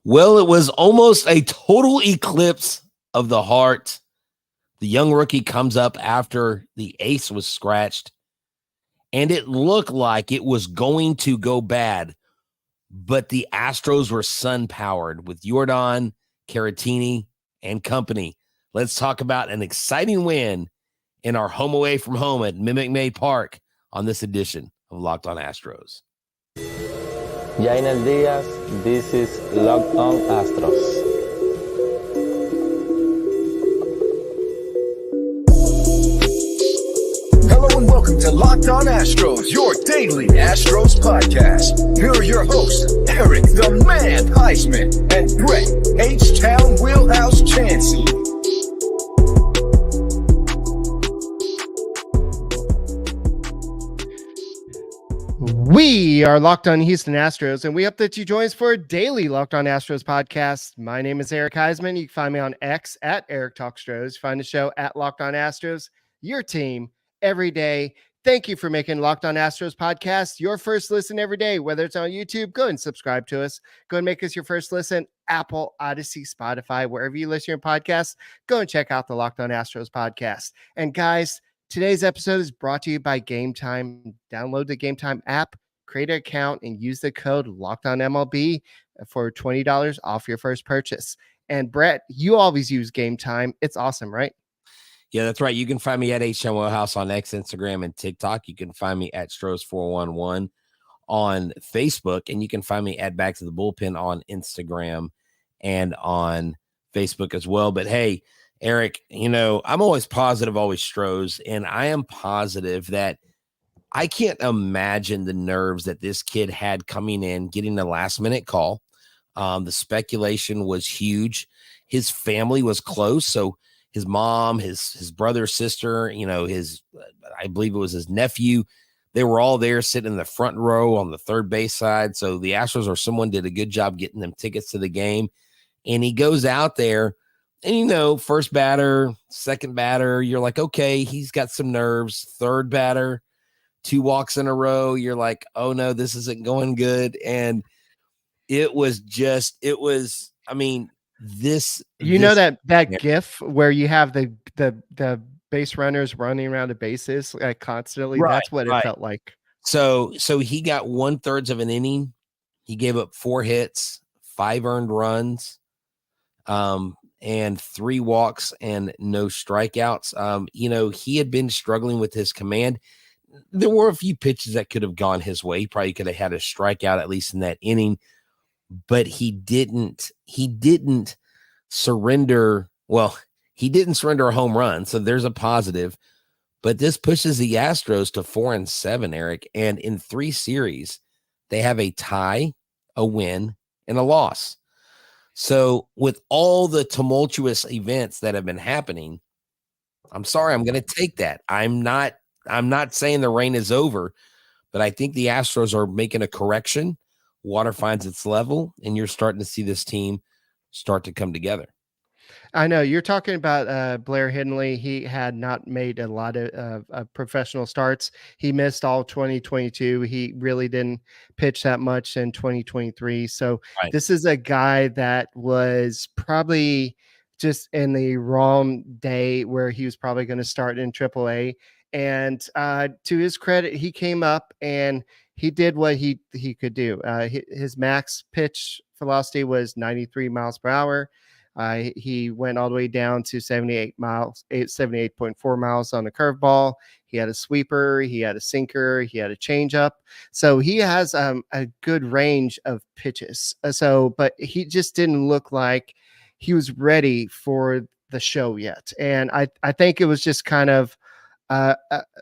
Well, it was almost a total eclipse of the heart. The young rookie comes up after the ace was scratched, and it looked like it was going to go bad, but the Astros were sun-powered with Yordan, Caratini, and company. Let's talk about an exciting win in our home away from home at Minute Maid Park on this edition of Locked On Astros. Buenos días, this is Locked On Astros. Hello and welcome to Locked On Astros, your daily Astros podcast. Here are your hosts, Eric the Man Huysman and Brett H-Town Wheelhouse Chancey. We are Locked On Houston Astros, and we hope that you join us for a daily Locked On Astros podcast. My name is Eric Huysman. You can find me on X at Eric Talkstros. Find the show at Locked On Astros, your team every day. Thank you for making Locked On Astros podcast your first listen every day. Whether it's on YouTube, go and subscribe to us. Go and make us your first listen. Apple, Odyssey, Spotify, wherever you listen to your podcasts, go and check out the Locked On Astros podcast. And guys, today's episode is brought to you by Game Time. Download the Game Time app, create an account, and use the code LOCKEDONMLB for $20 off your first purchase. And Brett, you always use Game Time. It's awesome, right? Yeah, that's right. You can find me at H-Town House on X, Instagram, and TikTok. You can find me at Stros411 on Facebook, and you can find me at Back to the Bullpen on Instagram and on Facebook as well. But hey, Eric, you know, I'm always positive, always Stros, and I am positive that I can't imagine the nerves that this kid had coming in, getting a last-minute call. The speculation was huge. His family was close, so his mom, his brother, sister, you know, I believe it was his nephew, they were all there sitting in the front row on the third base side. So the Astros or someone did a good job getting them tickets to the game, and he goes out there. And, you know, first batter, second batter, you're like, okay, he's got some nerves. Third batter, 2 walks in a row. You're like, oh, no, this isn't going good. And it was, that GIF where you have the base runners running around the bases constantly. Right, that's what it felt like. So he got 1/3 of an inning. He gave up 4 hits, 5 earned runs. And 3 walks and no strikeouts. You know, he had been struggling with his command. There were a few pitches that could have gone his way. He probably could have had a strikeout at least in that inning, but he didn't surrender. Well, he didn't surrender a home run, so there's a positive. But this pushes the Astros to 4-7, Eric. And in 3 series, they have a tie, a win, and a loss. So with all the tumultuous events that have been happening, I'm sorry, I'm going to take that. I'm not saying the reign is over, but I think the Astros are making a correction. Water finds its level, and you're starting to see this team start to come together. I know you're talking about Blair Henley. He had not made a lot of professional starts. He missed all 2022. He really didn't pitch that much in 2023. So Right. This is a guy that was probably just in the wrong day where he was probably going to start in AAA. And to his credit, he came up and he did what he could do. His max pitch velocity was 93 miles per hour. He went all the way down to 78.4 miles on the curveball. He had a sweeper, he had a sinker, he had a changeup. So he has a good range of pitches. But he just didn't look like he was ready for the show yet. And I think it was just kind of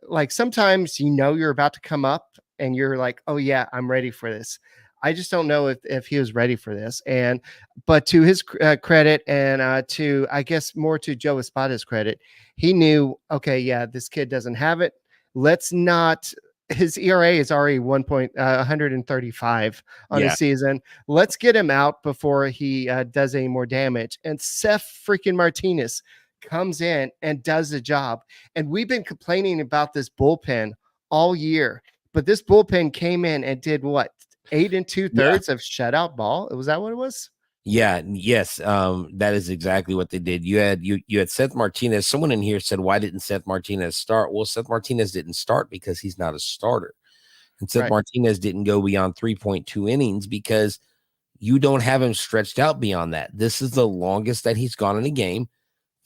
like sometimes you're about to come up and you're like, oh yeah, I'm ready for this. I just don't know if he was ready for this. But to his credit and to, I guess, more to Joe Espada's credit, he knew, okay, yeah, this kid doesn't have it. Let's not. His ERA is already 135 on the season. Let's get him out before he does any more damage. And Seth freaking Martinez comes in and does the job. And we've been complaining about this bullpen all year, but this bullpen came in and did what? 8 2/3 of shutout ball. Was that what it was? Yeah, yes, that is exactly what they did. You had Seth Martinez. Someone in here said, "Why didn't Seth Martinez start?" Well, Seth Martinez didn't start because he's not a starter, and Seth Right. Martinez didn't go beyond 3.2 innings because you don't have him stretched out beyond that. This is the longest that he's gone in a game.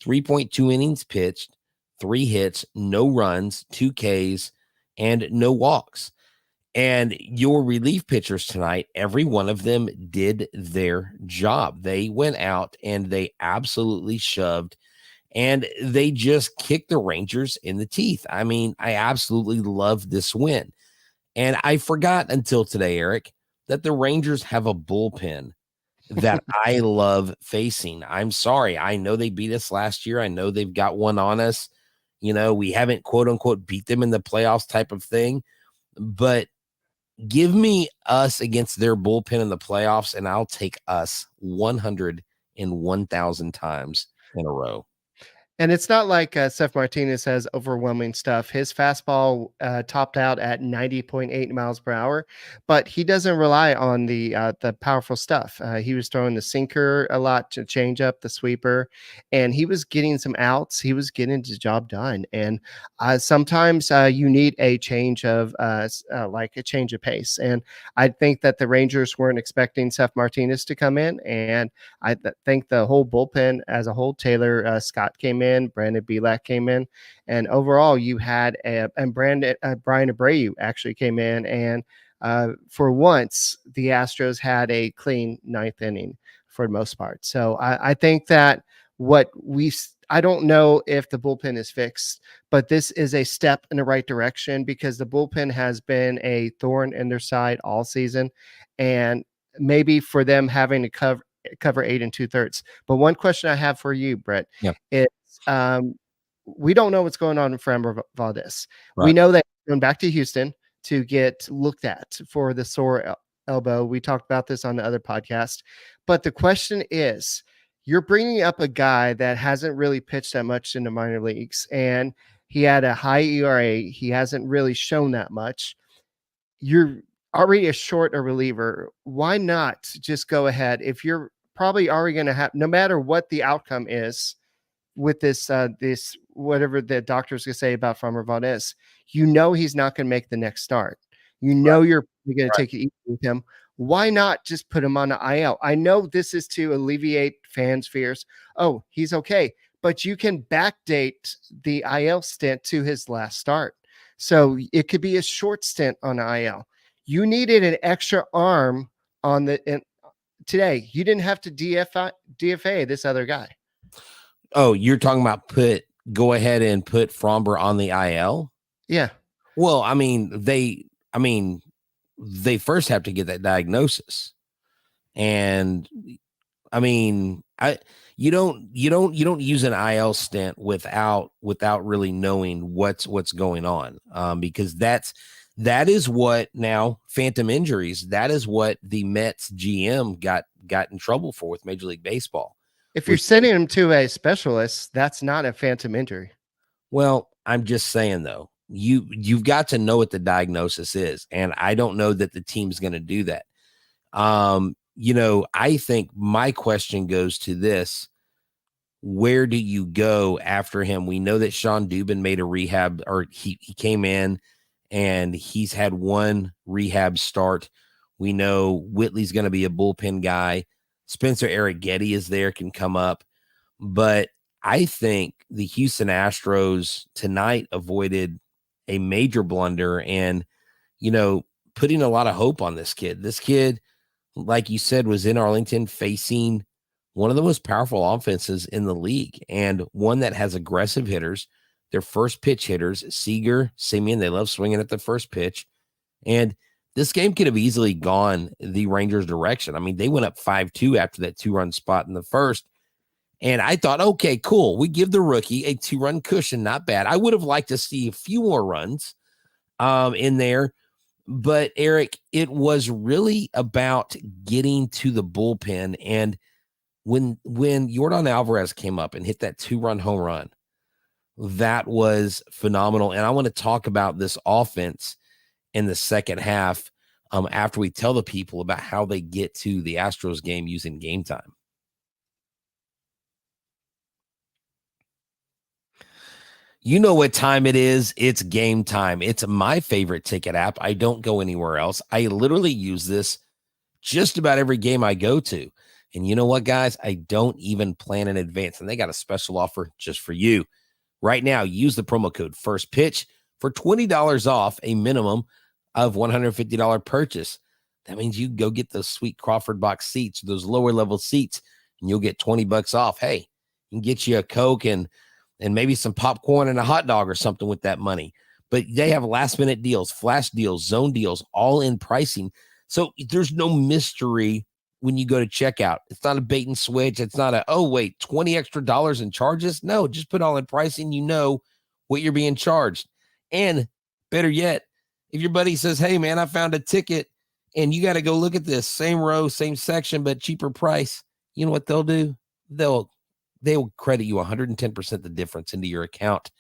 3.2 innings pitched, 3 hits, no runs, 2 Ks, and no walks. And your relief pitchers tonight, every one of them did their job. They went out and they absolutely shoved and they just kicked the Rangers in the teeth. I mean, I absolutely love this win. And I forgot until today, Eric, that the Rangers have a bullpen that I love facing. I'm sorry. I know they beat us last year. I know they've got one on us. You know, we haven't quote unquote beat them in the playoffs type of thing, but give me us against their bullpen in the playoffs, and I'll take us 101,000 times in a row. And it's not like Seth Martinez has overwhelming stuff. His fastball topped out at 90.8 miles per hour, but he doesn't rely on the powerful stuff. He was throwing the sinker a lot to change up the sweeper, and he was getting some outs. He was getting the job done. And sometimes you need a change of like a change of pace. And I think that the Rangers weren't expecting Seth Martinez to come in, and I think the whole bullpen as a whole, Taylor Scott came in, Brandon Belak came in, and overall you had Brian Abreu actually came in, and for once the Astros had a clean 9th inning for the most part. So I think that I don't know if the bullpen is fixed, but this is a step in the right direction because the bullpen has been a thorn in their side all season, and maybe for them having to cover 8 2/3. But one question I have for you, Brett, is we don't know what's going on in Framber Valdez. Right. We know that he's going back to Houston to get looked at for the sore elbow. We talked about this on the other podcast. But the question is, you're bringing up a guy that hasn't really pitched that much in the minor leagues, and he had a high ERA. He hasn't really shown that much. You're already a reliever. Why not just go ahead if you're probably already going to have, no matter what the outcome is with this whatever the doctor's going to say about Framber Valdez, you know he's not going to make the next start. You know you're going to take it easy with him. Why not just put him on the IL? I know this is to alleviate fans' fears. Oh, he's okay. But you can backdate the IL stint to his last start. So it could be a short stint on IL. You needed an extra arm on today. You didn't have to DFA this other guy. Oh, you're talking about go ahead and put Framber on the IL? Yeah. Well, they first have to get that diagnosis. And you don't use an IL stint without really knowing what's going on. Because that is what now phantom injuries. That is what the Mets GM got in trouble for with Major League Baseball. If you're sending him to a specialist, that's not a phantom injury. Well, I'm just saying though, you've got to know what the diagnosis is, and I don't know that the team's going to do that. I think my question goes to this: where do you go after him? We know that Sean Dubin made a rehab, or he came in and he's had one rehab start. We know Whitley's going to be a bullpen guy. Spencer Arrighetti is there, can come up. But I think the Houston Astros tonight avoided a major blunder and, putting a lot of hope on this kid. This kid, like you said, was in Arlington facing one of the most powerful offenses in the league and one that has aggressive hitters. Their first pitch hitters, Seager, Simeon, they love swinging at the first pitch. And this game could have easily gone the Rangers' direction. I mean, they went up 5-2 after that 2-run spot in the first. And I thought, okay, cool. We give the rookie a 2-run cushion. Not bad. I would have liked to see a few more runs in there. But, Eric, it was really about getting to the bullpen. And when Yordan Alvarez came up and hit that 2-run home run, that was phenomenal. And I want to talk about this offense in the second half after we tell the people about how they get to the Astros game using Game Time. You know what time it is. It's game time. It's my favorite ticket app. I don't go anywhere else. I literally use this just about every game I go to. And you know what, guys? I don't even plan in advance. And they got a special offer just for you. Right now, use the promo code FIRSTPITCH for $20 off a minimum of $150 purchase. That means you go get those sweet Crawford box seats, those lower level seats, and you'll get $20 off. Hey, you can get you a Coke and maybe some popcorn and a hot dog or something with that money. But they have last minute deals, flash deals, zone deals, all in pricing. So there's no mystery when you go to checkout. It's not a bait and switch. It's not $20 extra in charges. No, just put all in pricing. You know what you're being charged. And better yet, if your buddy says, hey man, I found a ticket and you got to go look at this same row, same section, but cheaper price, you know what they'll do? They'll credit you 110% the difference into your account.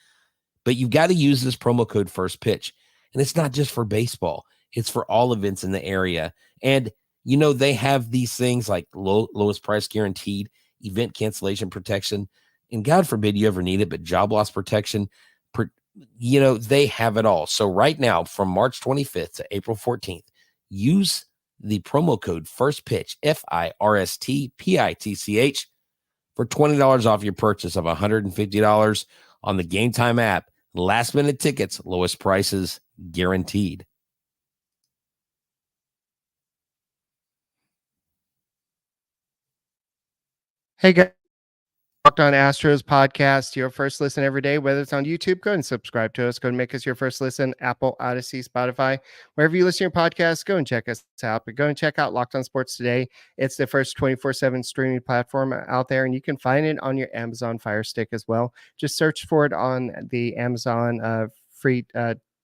But you've got to use this promo code FIRSTPITCH. And it's not just for baseball. It's for all events in the area. And, they have these things like lowest price guaranteed, event cancellation protection, and God forbid you ever need it, but job loss protection. They have it all. So right now, from March 25th to April 14th, use the promo code FIRSTPITCH, FIRSTPITCH, for $20 off your purchase of $150 on the Game Time app. Last minute tickets, lowest prices guaranteed. Hey guys, Locked On Astros podcast, your first listen every day, whether it's on YouTube, go and subscribe to us. Go and make us your first listen, Apple, Odyssey, Spotify, wherever you listen to your podcast, go and check us out. But go and check out Locked On Sports Today. It's the first 24/7 streaming platform out there, and you can find it on your Amazon Fire Stick as well. Just search for it on the Amazon free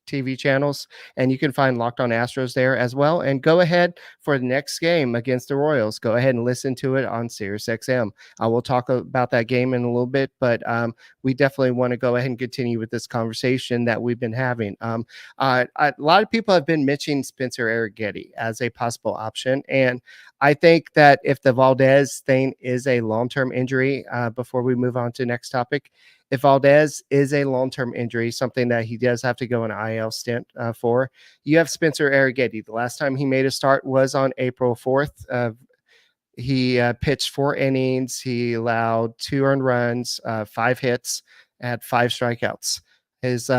TV channels, and you can find Locked On Astros there as well. And go ahead for the next game against the Royals. Go ahead and listen to it on SiriusXM. We'll talk about that game in a little bit, but we definitely want to go ahead and continue with this conversation that we've been having. A lot of people have been mentioning Spencer Arrighetti as a possible option, and I think that if the Valdez thing is a long-term injury, before we move on to the next topic, if Valdez is a long-term injury, something that he does have to go an IL stint for, you have Spencer Arrighetti. The last time he made a start was on April 4th. He pitched 4 innings. He allowed 2 earned runs, 5 hits, had 5 strikeouts. His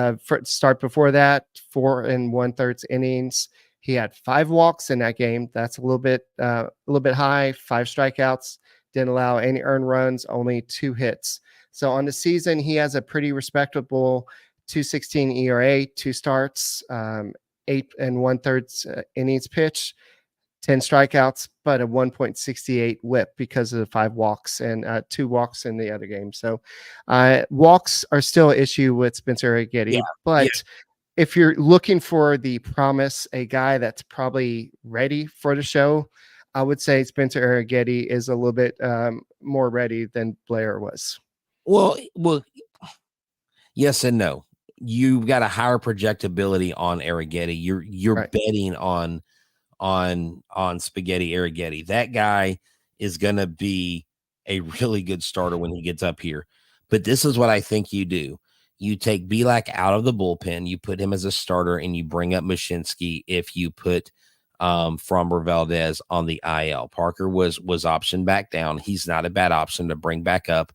start before that, 4 1/3 innings. He had 5 walks in that game. That's a little bit high. 5 strikeouts. Didn't allow any earned runs. Only 2 hits. So on the season, he has a pretty respectable 2.16 ERA, 2 starts, 8 1/3 innings pitched, 10 strikeouts, but a 1.68 WHIP because of the 5 walks and 2 walks in the other game. So walks are still an issue with Spencer Arrighetti, but if you're looking for the promise, a guy that's probably ready for the show, I would say Spencer Arrighetti is a little bit more ready than Blair was. Well, yes and no. You've got a higher projectability on Arrighetti. You're right. Betting on Spaghetti Arrighetti. That guy is going to be a really good starter when he gets up here. But this is what I think you do. You take Belak out of the bullpen, you put him as a starter, and you bring up Mashinsky if you put Framber Valdez on the IL. Parker was optioned back down. He's not a bad option to bring back up.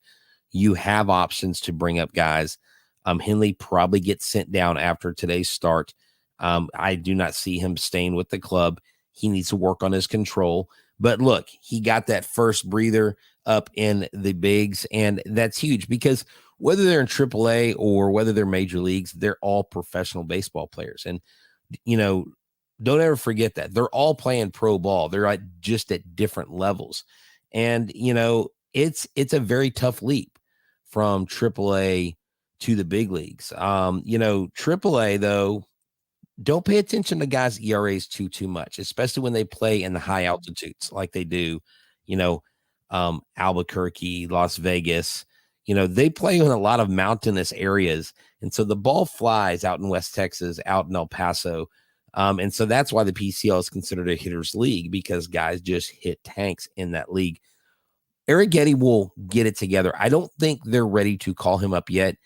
You have options to bring up guys. Henley probably gets sent down after today's start. I do not see him staying with the club. He needs to work on his control. But look, he got that first breather up in the bigs, and that's huge because whether they're in AAA or whether they're major leagues, they're all professional baseball players. And, don't ever forget that. They're all playing pro ball. They're just at different levels. And, it's a very tough leap from AAA to the big leagues. AAA, though, don't pay attention to guys' ERAs too much, especially when they play in the high altitudes like they do, Albuquerque, Las Vegas. They play in a lot of mountainous areas. And so the ball flies out in West Texas, out in El Paso. And so that's why the PCL is considered a hitter's league, because guys just hit tanks in that league. Arrighetti will get it together. I don't think they're ready to call him up yet.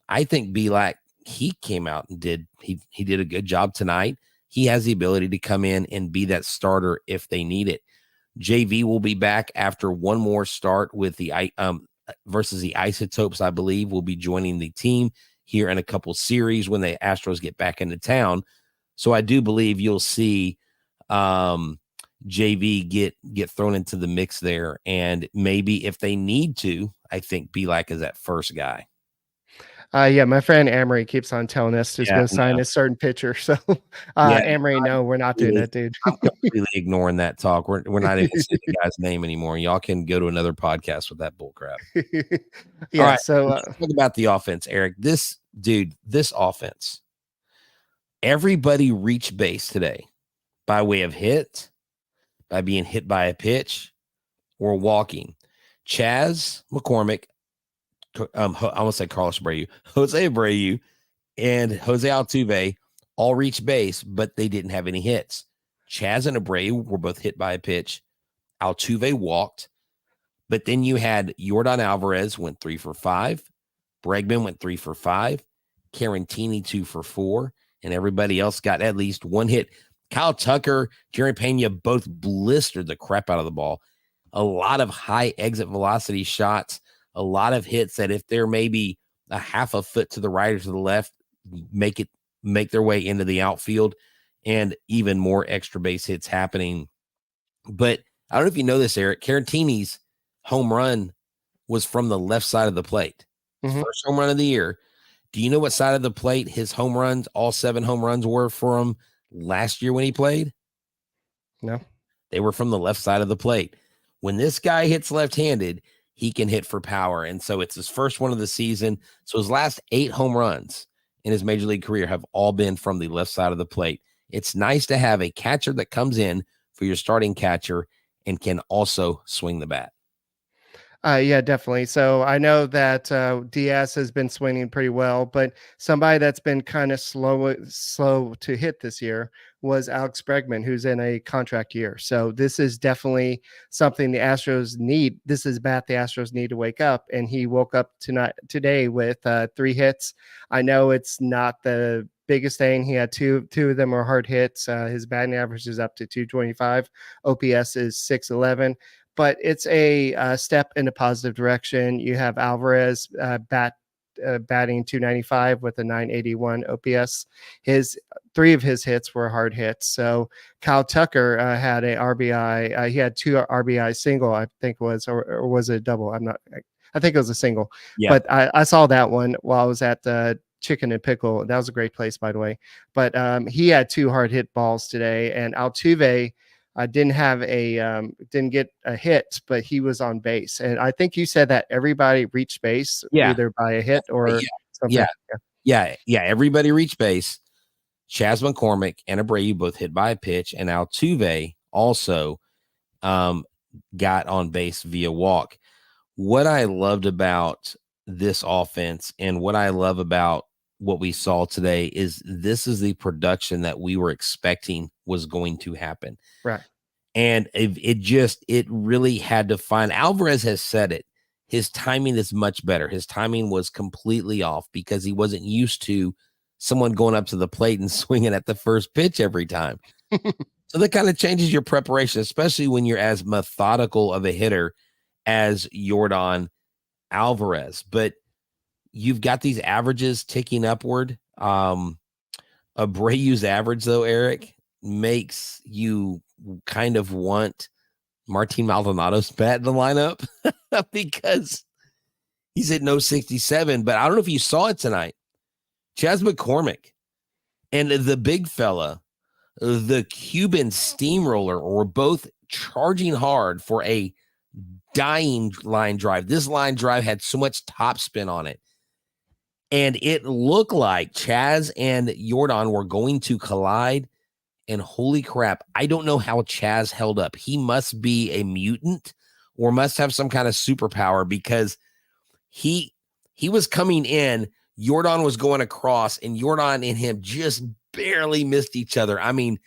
I think Belak, he came out and did a good job tonight. He has the ability to come in and be that starter if they need it. JV will be back after one more start with the versus the Isotopes, I believe, will be joining the team here in a couple series when the Astros get back into town. So I do believe you'll see JV get thrown into the mix there. And maybe if they need to, I think Belak is that first guy. Yeah, my friend Amory keeps on telling us to go sign a certain pitcher. So, Amory, no, we're not doing that, dude. I'm completely ignoring that talk. We're not even saying the guy's name anymore. Y'all can go to another podcast with that bull crap. Yeah. All right, So let's talk about the offense, Eric. This offense, everybody reached base today by way of hit, by being hit by a pitch, or walking. Chas McCormick, I want to say Carlos Abreu, Jose Abreu, and Jose Altuve all reached base, but they didn't have any hits. Chas and Abreu were both hit by a pitch. Altuve walked, but then you had Yordan Alvarez went 3 for 5. Bregman went 3 for 5. Carantini 2 for 4, and everybody else got at least one hit. Kyle Tucker, Jerry Pena both blistered the crap out of the ball. A lot of high exit velocity shots. A lot of hits that if they're maybe a half a foot to the right or to the left, make their way into the outfield, and even more extra base hits happening. But I don't know if you know this, Eric. Carantini's home run was from the left side of the plate. First home run of the year. Do you know what side of the plate his home runs, all 7 home runs, were from last year when he played? No. They were from the left side of the plate. When this guy hits left-handed, he can hit for power. And so it's his first one of the season. So his last 8 home runs in his major league career have all been from the left side of the plate. It's nice to have a catcher that comes in for your starting catcher and can also swing the bat. Yeah, definitely. So I know that Diaz has been swinging pretty well, but somebody that's been kind of slow to hit this year was Alex Bregman, who's in a contract year. So this is definitely something the Astros need. This is bat the Astros need to wake up, and he woke up today with 3 hits. I know it's not the biggest thing. He had two of them are hard hits. His batting average is up to 225. OPS is 611. But it's a step in a positive direction. You have Alvarez batting 295 with a 981 OPS. 3 of his hits were hard hits. So Kyle Tucker had a RBI. He had 2 RBI single, I think was, or was it a double? I think it was a single. Yeah. But I saw that one while I was at the Chicken and Pickle. That was a great place, by the way. But he had 2 hard hit balls today, and Altuve didn't get a hit, but he was on base. And I think you said that everybody reached base either by a hit or something. Yeah. Everybody reached base. Chas McCormick and Abreu both hit by a pitch, and Altuve also got on base via walk. What I loved about this offense and what I love about what we saw today is this is the production that we were expecting was going to happen. Right. And it really had to find. Alvarez has said it. His timing is much better. His timing was completely off because he wasn't used to someone going up to the plate and swinging at the first pitch every time. So that kind of changes your preparation, especially when you're as methodical of a hitter as Yordan Alvarez. But you've got these averages ticking upward. Abreu's average, though, Eric, makes you kind of want Martin Maldonado's bat in the lineup because he's at no 67. But I don't know if you saw it tonight. Chas McCormick and the big fella, the Cuban steamroller, were both charging hard for a dying line drive. This line drive had so much topspin on it. And it looked like Chas and Yordan were going to collide. And holy crap, I don't know how Chas held up. He must be a mutant or must have some kind of superpower because he was coming in. Yordan was going across, and Yordan and him just barely missed each other. I mean,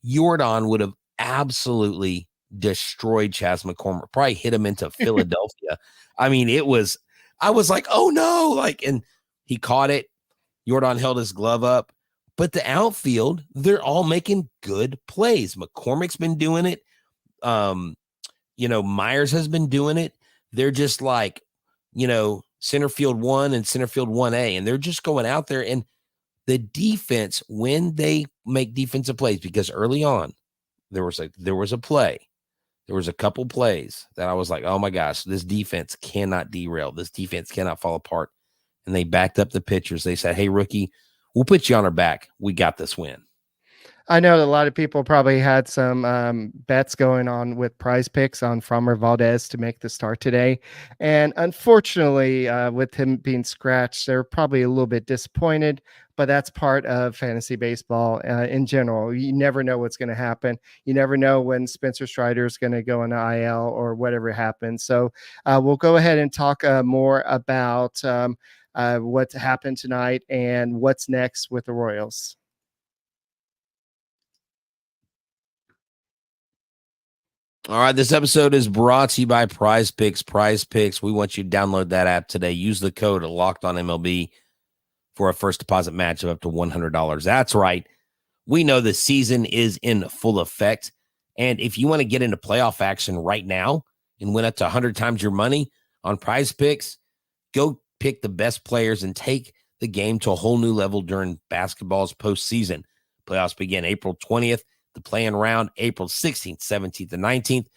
Yordan would have absolutely destroyed Chas McCormick, probably hit him into Philadelphia. I mean, I was like, oh no, and He caught it. Yordan held his glove up. But the outfield, they're all making good plays. McCormick's been doing it. Myers has been doing it. They're just like, center field 1 and center field 1A, and they're just going out there. And the defense, when they make defensive plays, because early on there was a play, there was a couple plays that I was like, oh my gosh, this defense cannot derail. This defense cannot fall apart. And they backed up the pitchers. They said, hey, rookie, we'll put you on our back. We got this win. I know that a lot of people probably had some bets going on with Prize Picks on Framber Valdez to make the start today. And unfortunately, with him being scratched, they're probably a little bit disappointed, but that's part of fantasy baseball in general. You never know what's going to happen. You never know when Spencer Strider is going to go on IL or whatever happens. So we'll go ahead and talk more about what happened tonight and what's next with the Royals. All right, this episode is brought to you by Prize Picks. Prize Picks, we want you to download that app today. Use the code LOCKEDONMLB for a first deposit match of up to $100. That's right. We know the season is in full effect, and if you want to get into playoff action right now and win up to 100 times your money on Prize Picks, go pick the best players and take the game to a whole new level during basketball's postseason. Playoffs begin April 20th. The play-in round, April 16th, 17th, and 19th.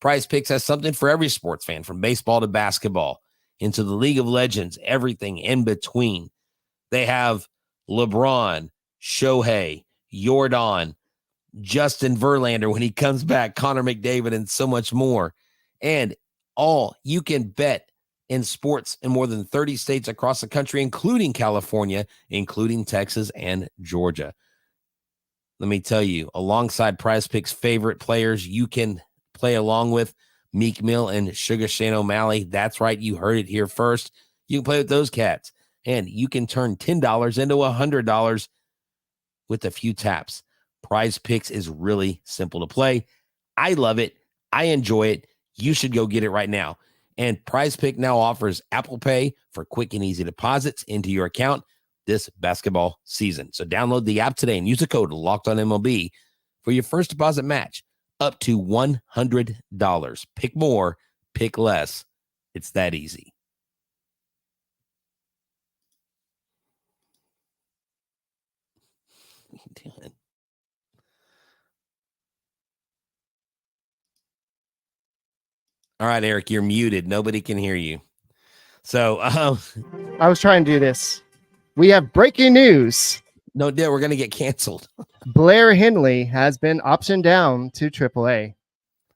Prize Picks has something for every sports fan, from baseball to basketball, into the League of Legends, everything in between. They have LeBron, Shohei, Yordan, Justin Verlander when he comes back, Connor McDavid, and so much more. And all you can bet in sports in more than 30 states across the country, including California, including Texas and Georgia. Let me tell you, alongside Prize Picks' favorite players you can play along with, Meek Mill and Sugar Shane O'Malley. That's right. You heard it here first. You can play with those cats, and you can turn $10 into $100 with a few taps. Prize Picks is really simple to play. I love it. I enjoy it. You should go get it right now. And Prize Pick now offers Apple Pay for quick and easy deposits into your account this basketball season. So download the app today and use the code LOCKEDONMLB for your first deposit match up to $100. Pick more, pick less. It's that easy. What are you doing? All right, Eric, you're muted. Nobody can hear you. So I was trying to do this. We have breaking news. No, we're going to get canceled. Blair Henley has been optioned down to AAA.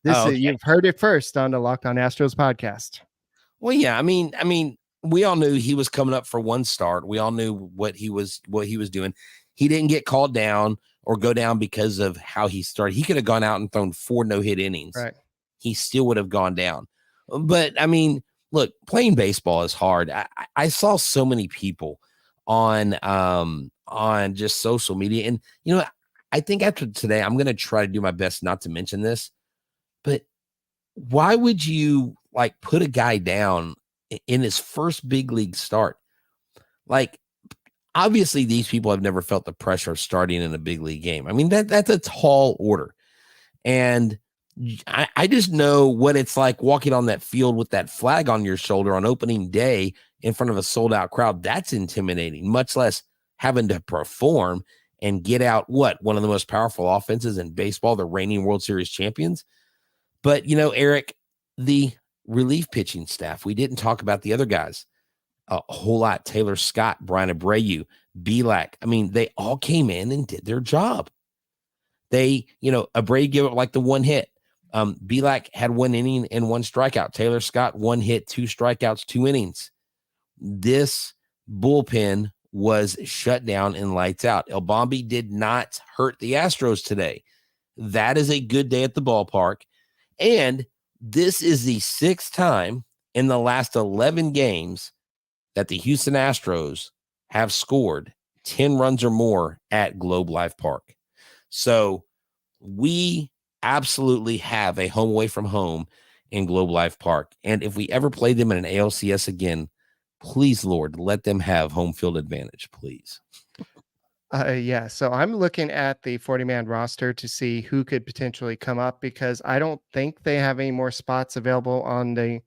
You've heard it first on the Locked On Astros podcast. Well, yeah, I mean, we all knew he was coming up for one start. We all knew what he was doing. He didn't get called down or go down because of how he started. He could have gone out and thrown 4 no-hit innings. Right. He still would have gone down. But I mean, look, playing baseball is hard. I saw so many people on just social media. And, I think after today, I'm going to try to do my best not to mention this, but why would you put a guy down in his first big league start? Obviously these people have never felt the pressure of starting in a big league game. I mean, that's a tall order. And I just know what it's like walking on that field with that flag on your shoulder on opening day in front of a sold out crowd. That's intimidating, much less having to perform and get out one of the most powerful offenses in baseball, the reigning World Series champions. But, Eric, the relief pitching staff, we didn't talk about the other guys a whole lot. Taylor Scott, Brian Abreu, Belak. I mean, they all came in and did their job. Abreu gave up the one hit. Belak had 1 inning and 1 strikeout. Taylor Scott, 1 hit, 2 strikeouts, 2 innings. This bullpen was shut down and lights out. El Bombi did not hurt the Astros today. That is a good day at the ballpark. And this is the 6th time in the last 11 games that the Houston Astros have scored 10 runs or more at Globe Life Park. So we absolutely have a home away from home in Globe Life Park. And if we ever play them in an ALCS again, please, Lord, let them have home field advantage, please. Yeah, so I'm looking at the 40-man roster to see who could potentially come up because I don't think they have any more spots available on the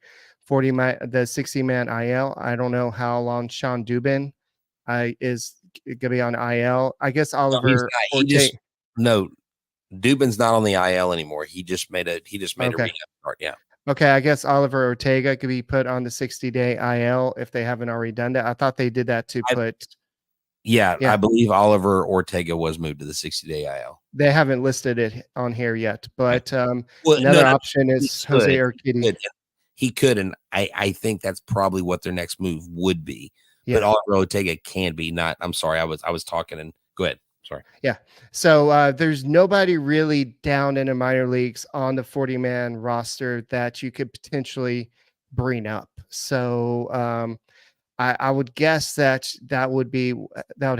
60-man IL. I don't know how long Sean Dubin is gonna be on IL. I guess No, he's Oliver not. Ortega. No, Dubin's not on the IL anymore. He just made a Okay. rehab start. Yeah. Okay, I guess Oliver Ortega could be put on the 60-day IL if they haven't already done that. I thought they did that to put. Yeah, Yeah, I believe Oliver Ortega was moved to the 60-day IL. they haven't listed it on here yet, Okay. but Well, another no, option he is Jose could. Urquidy. He could, and I think that's probably what their next move would be. But Yeah. Oliver Ortega can be not. I'm sorry, I was talking and go ahead. Sorry. Yeah. So there's nobody really down in the minor leagues on the 40-man roster that you could potentially bring up. So I would guess that would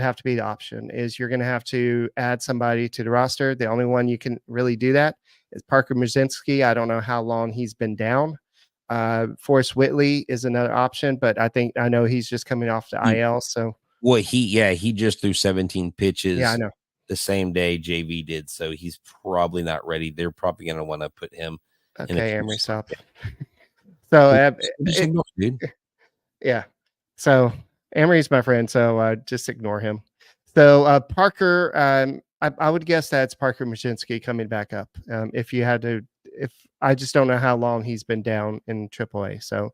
have to be the option is you're going to have to add somebody to the roster. The only one you can really do that is Parker Mrzinski. I don't know how long he's been down. Forrest Whitley is another option, but I know he's just coming off the IL. So He just threw 17 pitches. yeah, I know. The same day JV did, so he's probably not ready. They're probably going to want to put him. Okay, Emery, stop. So dude. yeah. So Emery's my friend, so just ignore him. So Parker, I would guess that's Parker Mrzinski coming back up. If I just don't know how long he's been down in AAA, so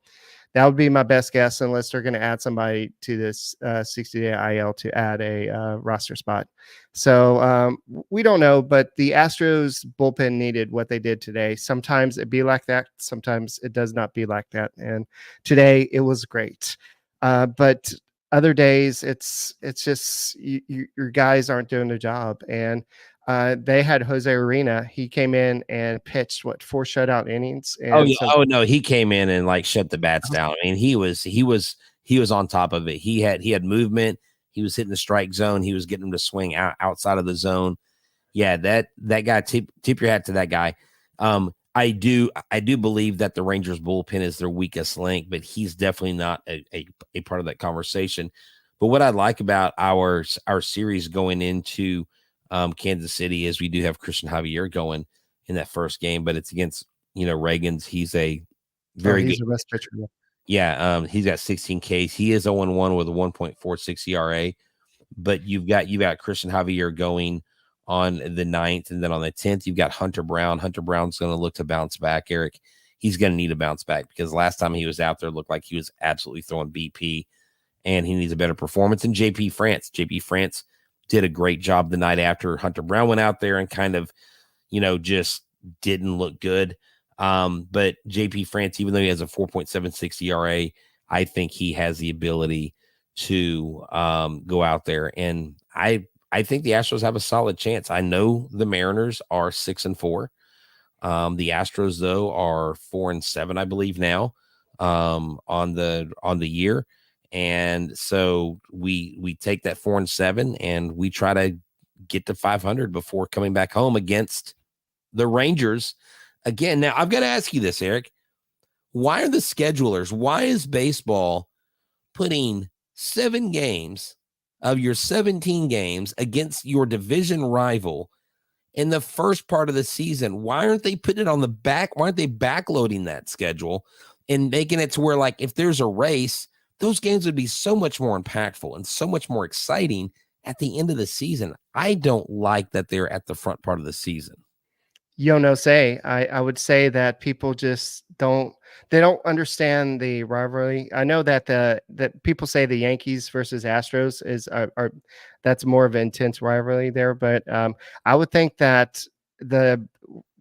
that would be my best guess, unless they're going to add somebody to this 60-day IL to add a roster spot. So we don't know, but the Astros bullpen needed what they did today. Sometimes it be like that, sometimes it does not be like that, and today it was great. But other days, it's just your guys aren't doing their job, and they had Jose Arena. He came in and pitched 4 shutout innings. And no, he came in and like shut the bats down. I mean, he was on top of it. He had movement. He was hitting the strike zone. He was getting them to swing outside of the zone. Yeah, that guy. Tip your hat to that guy. I do believe that the Rangers bullpen is their weakest link, but he's definitely not a part of that conversation. But what I like about our series going into Kansas City is we do have Christian Javier going in that first game, but it's against Reagan's. He's a very good pitcher. Yeah, he's got 16 Ks. He is 0-1 with a 1.46 ERA, but you've got Christian Javier going on the 9th, and then on the 10th, you've got Hunter Brown. Hunter Brown's going to look to bounce back, Eric. He's going to need a bounce back because last time he was out there, it looked like he was absolutely throwing BP, and he needs a better performance. And JP France did a great job the night after Hunter Brown went out there and kind of, just didn't look good. But JP France, even though he has a 4.76 ERA, I think he has the ability to go out there. And I think the Astros have a solid chance. I know the Mariners are 6-4. The Astros, though, are 4-7, I believe now, on the year. And so we take that 4-7 and we try to get to 500 before coming back home against the Rangers again. Now I've got to ask you this, Eric. Why are the schedulers? Why is baseball putting 7 games of your 17 games against your division rival in the first part of the season? Why aren't they putting it on the back? Why aren't they backloading that schedule and making it to where, like, if there's a race, those games would be so much more impactful and so much more exciting at the end of the season? I don't like that they're at the front part of the season. I would say that people just don't understand the rivalry. I know that that people say the Yankees versus Astros is that's more of an intense rivalry there, but I would think that the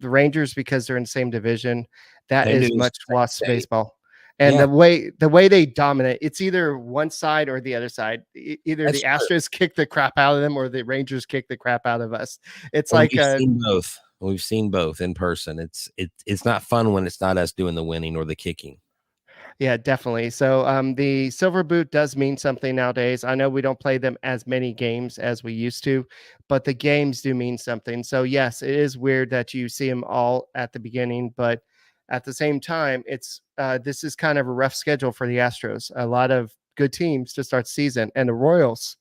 Rangers, because they're in the same division, that is much watched baseball. And the way they dominate, it's either one side or the other side. Either the Astros kick the crap out of them or the Rangers kick the crap out of us. It's like we've seen both. We've seen both in person. It's not fun when it's not us doing the winning or the kicking. Yeah, definitely. So the Silver Boot does mean something nowadays. I know we don't play them as many games as we used to, but the games do mean something. So yes, it is weird that you see them all at the beginning, but at the same time, it's this is kind of a rough schedule for the Astros. A lot of good teams to start the season. And the Royals,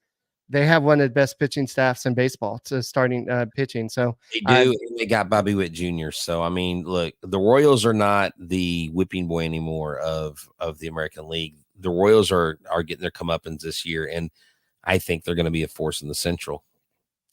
they have one of the best pitching staffs in baseball to starting pitching. So they do. And they got Bobby Witt Jr. So, I mean, look, the Royals are not the whipping boy anymore of the American League. The Royals are getting their comeuppance this year, and I think they're going to be a force in the Central.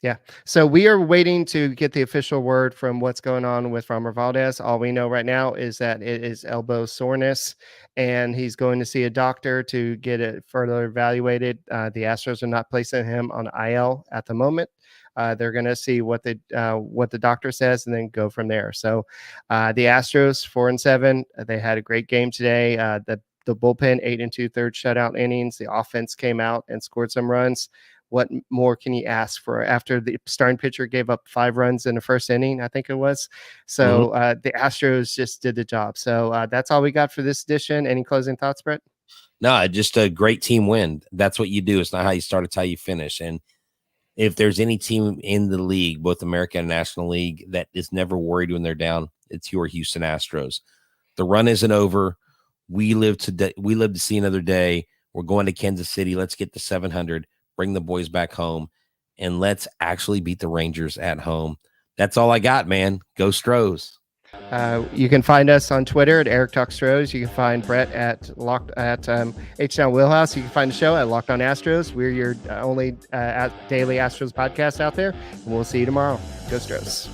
Yeah. So we are waiting to get the official word from what's going on with Framber Valdez. All we know right now is that it is elbow soreness, and he's going to see a doctor to get it further evaluated. The Astros are not placing him on IL at the moment. They're going to see what the doctor says and then go from there. So the Astros 4-7, they had a great game today. The bullpen 8 2/3 shutout innings. The offense came out and scored some runs. What more can you ask for after the starting pitcher gave up 5 runs in the first inning, I think it was. So the Astros just did the job. So that's all we got for this edition. Any closing thoughts, Brett? No, just a great team win. That's what you do. It's not how you start, it's how you finish. And if there's any team in the league, both American and National League, that is never worried when they're down, it's your Houston Astros. The run isn't over. We live to see another day. We're going to Kansas City. Let's get to 700. Bring the boys back home, and let's actually beat the Rangers at home. That's all I got, man. Go Stros. You can find us on Twitter at Eric Talk Stros. You can find Brett at H-Town Wheelhouse. You can find the show at Locked On Astros. We're your only daily Astros podcast out there. And we'll see you tomorrow. Go Stros.